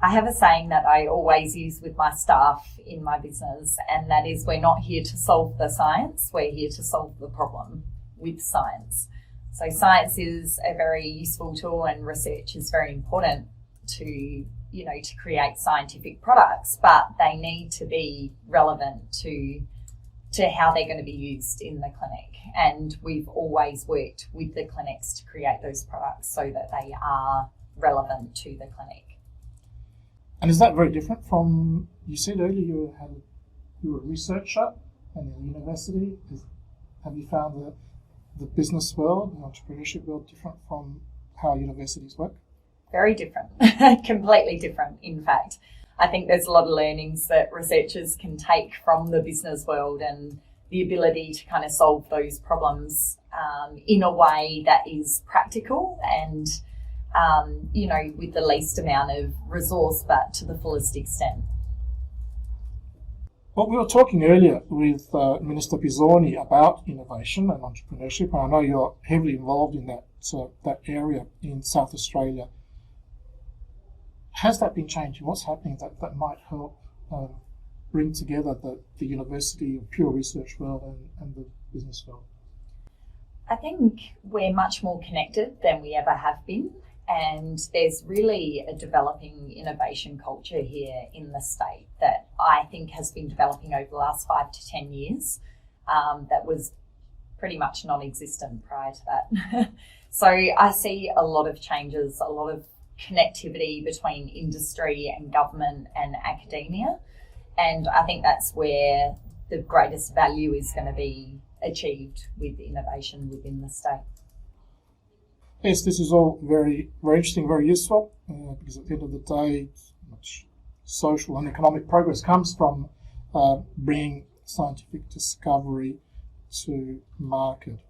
I have a saying that I always use with my staff in my business, and that is, we're not here to solve the science, we're here to solve the problem with science. So science is a very useful tool, and research is very important to create scientific products, but they need to be relevant to how they're going to be used in the clinic. And we've always worked with the clinics to create those products so that they are relevant to the clinic. And is that very different from, you said earlier you were a researcher and in university. Have you found the business world, the entrepreneurship world, different from how universities work? Very different, completely different, in fact. I think there's a lot of learnings that researchers can take from the business world, and the ability to kind of solve those problems in a way that is practical and, with the least amount of resource, but to the fullest extent. Well, we were talking earlier with Minister Perugini about innovation and entrepreneurship, and I know you're heavily involved in that area in South Australia. Has that been changing? What's happening that might help bring together the university or pure research world and the business world? I think we're much more connected than we ever have been, and there's really a developing innovation culture here in the state that I think has been developing over the last 5 to 10 years that was pretty much non-existent prior to that. So I see a lot of changes, a lot of connectivity between industry and government and academia, and I think that's where the greatest value is going to be achieved with innovation within the state. Yes, this is all very, very interesting, very useful, because at the end of the day, much social and economic progress comes from bringing scientific discovery to market.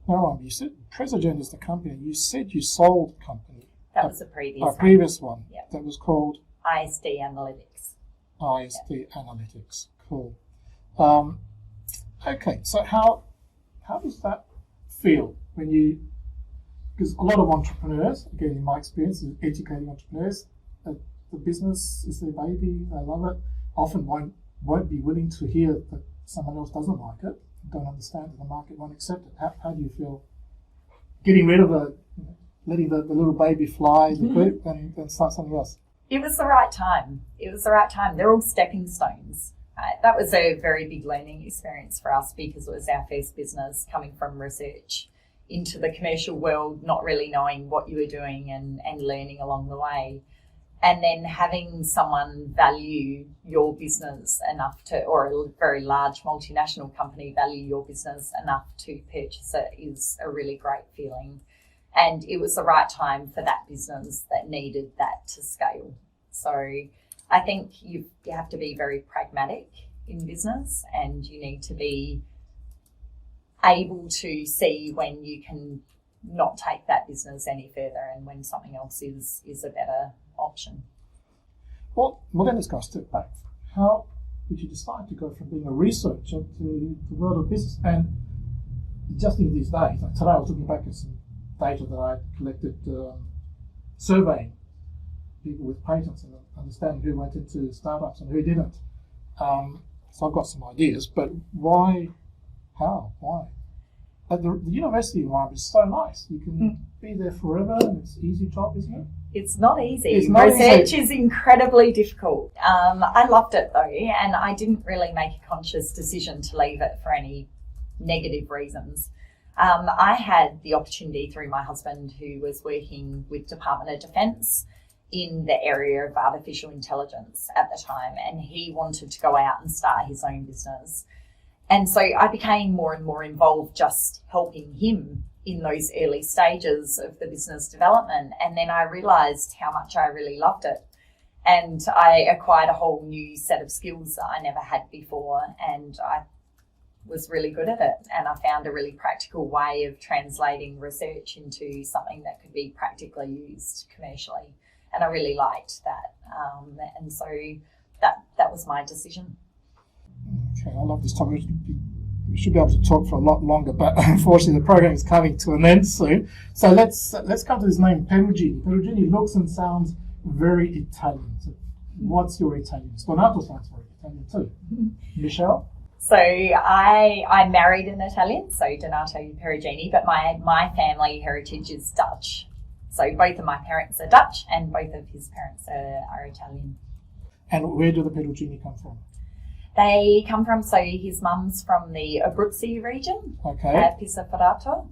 Now, you said President is the company. You said you sold the company. That was a previous one. Yep. That was called ISD Analytics. ISD Yep. Analytics. Cool. Okay, so how does that feel when because a lot of entrepreneurs, again in my experience, educating entrepreneurs, the business is their baby, they love it, often won't be willing to hear that someone else doesn't like it, don't understand it, the market won't accept it. How do you feel getting rid of letting the little baby fly the coop and start something else? It was the right time. They're all stepping stones. That was a very big learning experience for us, because it was our first business coming from research into the commercial world, not really knowing what you were doing and learning along the way. And then having someone value your business enough or a very large multinational company value your business enough to purchase it is a really great feeling. And it was the right time for that business that needed that to scale. So I think you have to be very pragmatic in business, and you need to be able to see when you can not take that business any further and when something else is a better option. Well, then let's go a step back. How did you decide to go from being a researcher to the world of business? And just in these days, like today I was looking back at some data that I collected surveying people with patents and understanding who went into startups and who didn't. So I've got some ideas, but why? The university environment is so nice. You can be there forever, and it's an easy job, isn't it? It's not easy. Research is incredibly difficult. I loved it though, and I didn't really make a conscious decision to leave it for any negative reasons. I had the opportunity through my husband, who was working with Department of Defence in the area of artificial intelligence at the time, and he wanted to go out and start his own business. And so I became more and more involved, just helping him in those early stages of the business development. And then I realised how much I really loved it. And I acquired a whole new set of skills that I never had before, and I was really good at it. And I found a really practical way of translating research into something that could be practically used commercially. And I really liked that. And so that was my decision. Okay, I love this topic we should be able to talk for a lot longer, but unfortunately the program is coming to an end soon. So let's come to this name, Perugini. Perugini looks and sounds very Italian. So what's your Italian? Stonato sounds very Italian too. Michelle? So I married an Italian, so Donato Perugini, but my family heritage is Dutch. So both of my parents are Dutch and both of his parents are Italian. And where do the Perugini come from? They come from, so his mum's from the Abruzzi region, Pisciferato,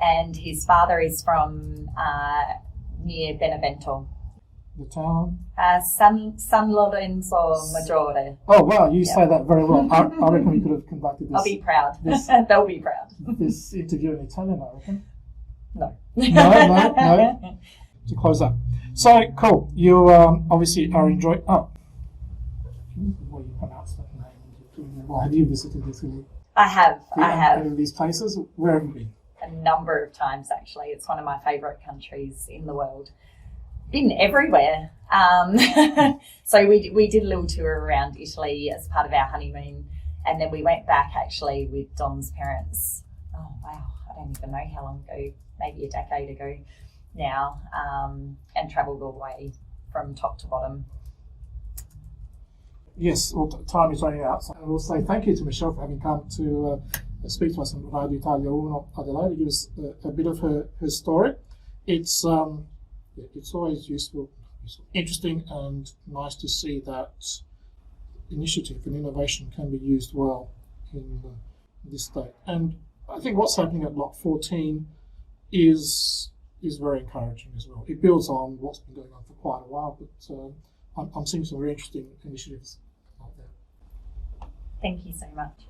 and his father is from near Benevento. The town? San Lorenzo Maggiore. Oh, wow, you say that very well. I reckon we could have conducted this. I'll be proud. They'll be proud. This interview in Italian, I reckon. No. No. To close up. So, cool. You obviously are enjoying... Oh. Well, you pronounce that name. Well, have you visited Italy? I have. Any of these places? Where have you been? A number of times, actually. It's one of my favourite countries in the world. Been everywhere. So we did a little tour around Italy as part of our honeymoon, and then we went back actually with Don's parents. Oh wow, I don't even know how long ago, maybe a decade ago now, and travelled all the way from top to bottom. Yes, well, time is running out, so I will say thank you to Michelle for having come to speak to us on Radio Italia Uno Adelaide to give us a bit of her story. It's always useful, interesting, and nice to see that initiative and innovation can be used well in this state. And I think what's happening at Lot 14 is very encouraging as well. It builds on what's been going on for quite a while, but I'm seeing some very interesting initiatives out there. Thank you so much.